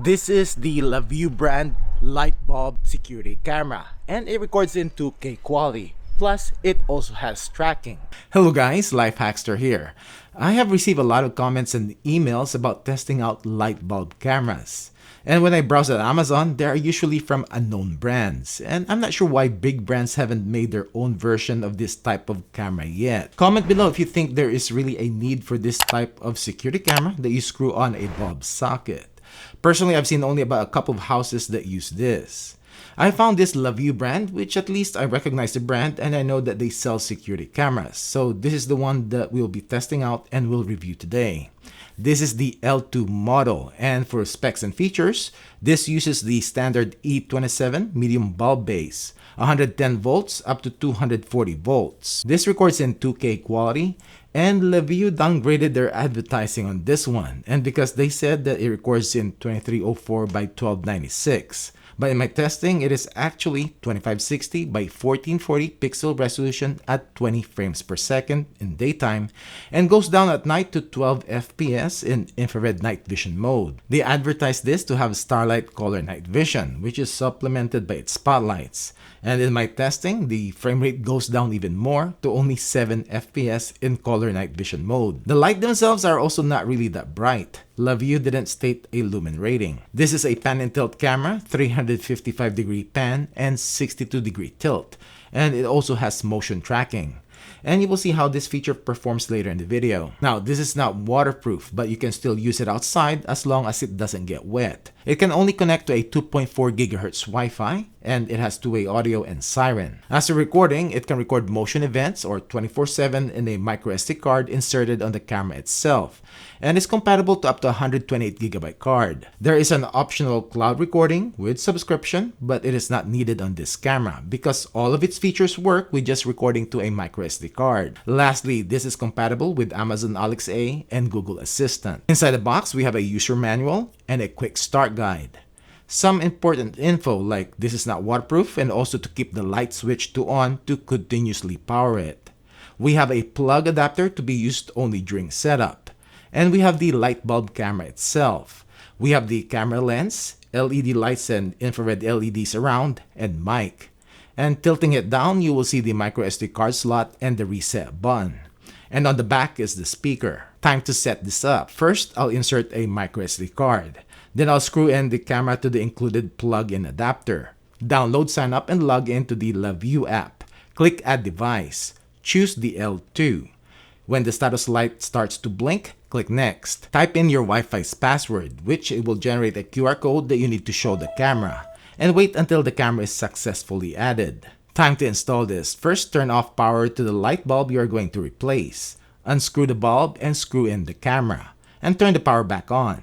This is the LaView brand light bulb security camera, and it records in 2K quality. Plus, it also has tracking. Hello guys, LifeHackster here. I have received a lot of comments and emails about testing out light bulb cameras. And when I browse at Amazon, they are usually from unknown brands. And I'm not sure why big brands haven't made their own version of this type of camera yet. Comment below if you think there is really a need for this type of security camera that you screw on a bulb socket. Personally, I've seen only about a couple of houses that use this. I found this LaView brand, which at least I recognize the brand and I know that they sell security cameras. So this is the one that we'll be testing out and will review today. This is the L2 model, and for specs and features, this uses the standard E27 medium bulb base, 110 volts up to 240 volts. This records in 2K quality, and LaView downgraded their advertising on this one, and because they said that it records in 2304 by 1296. But in my testing, it is actually 2560 by 1440 pixel resolution at 20 frames per second in daytime and goes down at night to 12 FPS in infrared night vision mode. They advertise this to have starlight color night vision, which is supplemented by its spotlights. And in my testing, the frame rate goes down even more to only 7 FPS in color night vision mode. The light themselves are also not really that bright. LaView didn't state a lumen rating. This is a pan and tilt camera, 355 degree pan and 62 degree tilt. And it also has motion tracking. And you will see how this feature performs later in the video. Now, this is not waterproof, but you can still use it outside as long as it doesn't get wet. It can only connect to a 2.4 GHz Wi-Fi, and it has two-way audio and siren. As for recording, it can record motion events or 24/7 in a microSD card inserted on the camera itself, and is compatible to up to 128GB card. There is an optional cloud recording with subscription, but it is not needed on this camera because all of its features work with just recording to a microSD card. Lastly, this is compatible with Amazon Alexa and Google Assistant. Inside the box, we have a user manual and a quick start guide. Some important info like this is not waterproof and also to keep the light switch to on to continuously power it. We have a plug adapter to be used only during setup. And we have the light bulb camera itself. We have the camera lens, LED lights and infrared LEDs around, and mic. And tilting it down, you will see the microSD card slot and the reset button. And on the back is the speaker. Time to set this up. First, I'll insert a microSD card. Then I'll screw in the camera to the included plug-in adapter. Download, sign up, and log into the LaView app. Click Add Device. Choose the L2. When the status light starts to blink, click Next. Type in your Wi-Fi's password, which it will generate a QR code that you need to show the camera. And wait until the camera is successfully added. Time to install this. First, turn off power to the light bulb you are going to replace. Unscrew the bulb and screw in the camera. And turn the power back on.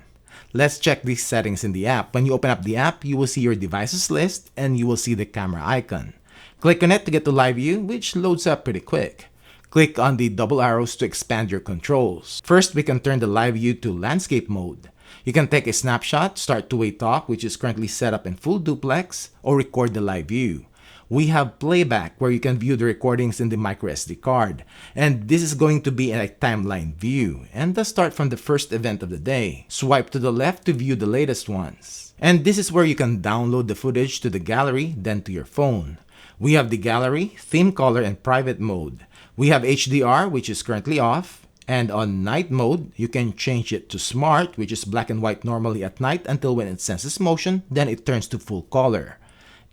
Let's check these settings in the app. When you open up the app, you will see your devices list and you will see the camera icon. Click on it to get to LiveView, which loads up pretty quick. Click on the double arrows to expand your controls. First, we can turn the LiveView to landscape mode. You can take a snapshot, start two-way talk, which is currently set up in full duplex, or record the live view. We have playback, where you can view the recordings in the microSD card. And this is going to be in a timeline view, and thus start from the first event of the day. Swipe to the left to view the latest ones. And this is where you can download the footage to the gallery, then to your phone. We have the gallery, theme color, and private mode. We have HDR, which is currently off. And on night mode, you can change it to smart, which is black and white normally at night until when it senses motion, then it turns to full color.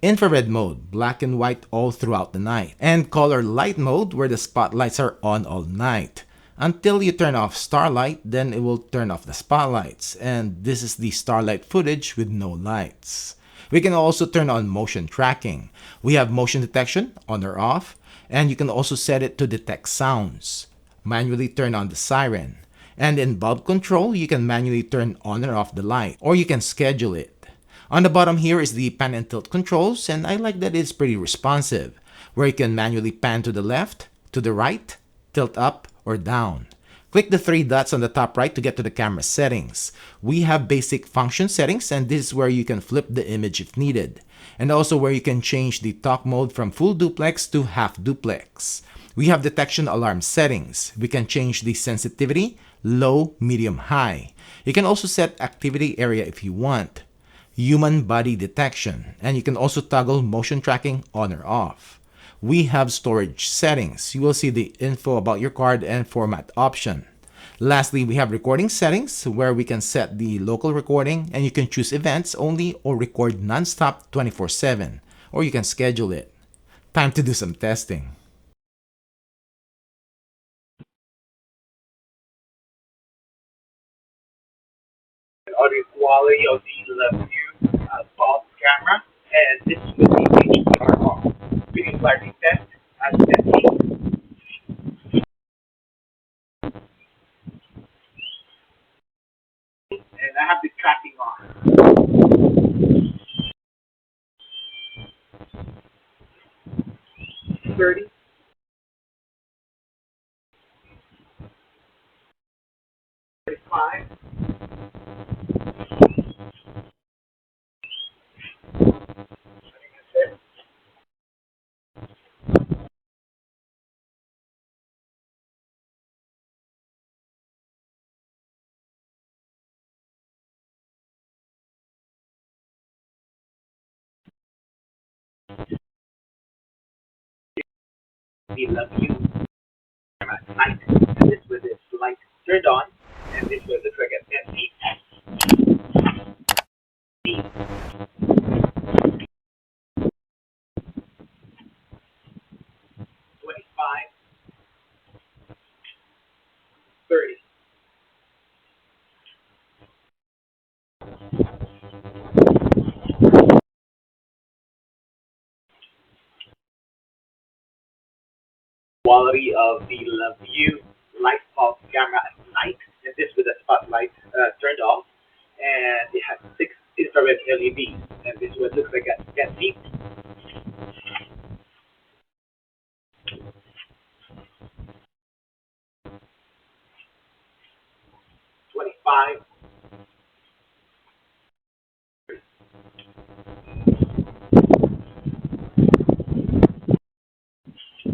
Infrared mode, black and white all throughout the night. And color light mode, where the spotlights are on all night. Until you turn off starlight, then it will turn off the spotlights. And this is the starlight footage with no lights. We can also turn on motion tracking. We have motion detection, on or off. And you can also set it to detect sounds. Manually turn on the siren. And in bulb control, you can manually turn on or off the light, or you can schedule it. On the bottom here is the pan and tilt controls, and I like that it's pretty responsive, where you can manually pan to the left, to the right, tilt up or down. Click the three dots on the top right to get to the camera settings. We have basic function settings, and this is where you can flip the image if needed, and also where you can change the talk mode from full duplex to half duplex. We have detection alarm settings. We can change the sensitivity, low, medium, high. You can also set activity area if you want. human body detection, and you can also toggle motion tracking on or off. We have storage settings. You will see the info about your card and format option. Lastly, we have recording settings where we can set the local recording, and you can choose events only or record non-stop 24/7, or you can schedule it. Time to do some testing. Audio quality of the LaView Bob camera, and this will be HDR video clarity test as you can see, and I have the tracking on 30, 35, the LaView camera at night, and this with its light turned on, and this will look like a 10 feet, 25, 30. Quality of the LaView light bulb camera at night, and this with the spotlight turned off, and it has 6 infrared LEDs, and this is what looks like at 10 feet, 25.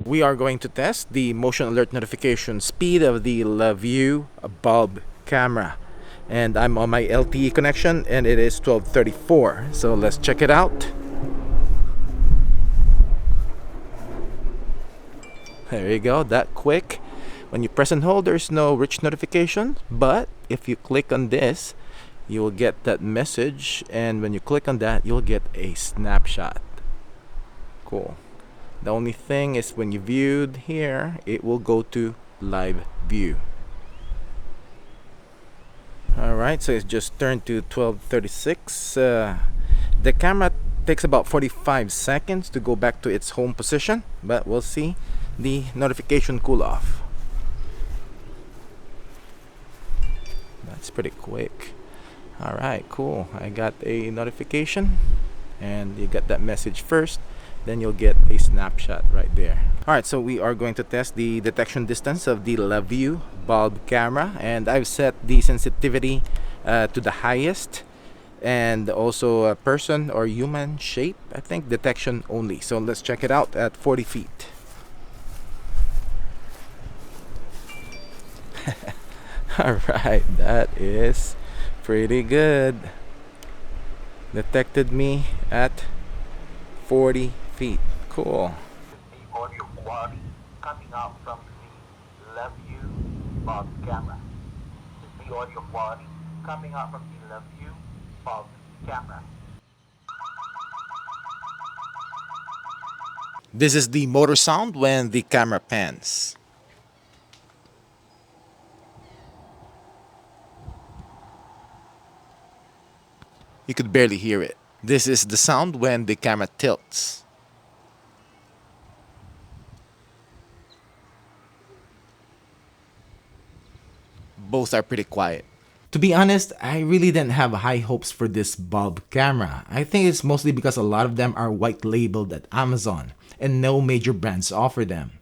We are going to test the motion alert notification speed of the LaView bulb camera. And I'm on my LTE connection and it is 1234. So let's check it out. There you go, that quick. When you press and hold, there's no rich notification, but if you click on this, you will get that message, and when you click on that, you'll get a snapshot. Cool. The only thing is when you viewed here, it will go to live view. Alright, so it's just turned to 1236. The camera takes about 45 seconds to go back to its home position, but we'll see the notification cool off. That's pretty quick. Alright, cool. I got a notification, and you got that message first, then you'll get a snapshot right there. Alright, so we are going to test the detection distance of the LaView bulb camera, and I've set the sensitivity to the highest, and also a person or human shape, I think, detection only. So let's check it out at 40 feet. Alright, that is pretty good. Detected me at 40 feet. Cool. The audio quality coming out from the LaView bulb camera. This is the audio quality coming out from the LaView bulb camera. This is the motor sound when the camera pans. You could barely hear it. This is the sound when the camera tilts. Both are pretty quiet. To be honest, I really didn't have high hopes for this bulb camera. I think it's mostly because a lot of them are white labeled at Amazon and no major brands offer them.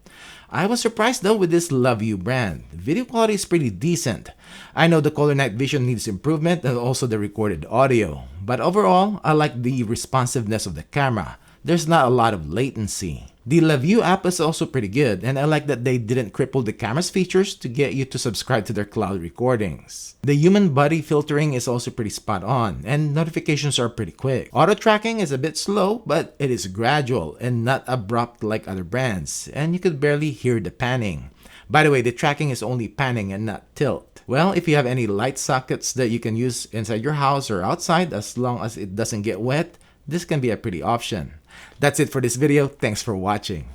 I was surprised though with this LaView brand. Video quality is pretty decent. I know the color night vision needs improvement and also the recorded audio. But overall, I like the responsiveness of the camera. there's not a lot of latency. The LaView app is also pretty good, and I like that they didn't cripple the camera's features to get you to subscribe to their cloud recordings. The human body filtering is also pretty spot on, and notifications are pretty quick. Auto tracking is a bit slow, but it is gradual and not abrupt like other brands, and you could barely hear the panning. By the way, the tracking is only panning and not tilt. Well, if you have any light sockets that you can use inside your house or outside, as long as it doesn't get wet, this can be a pretty option. That's it for this video. Thanks for watching.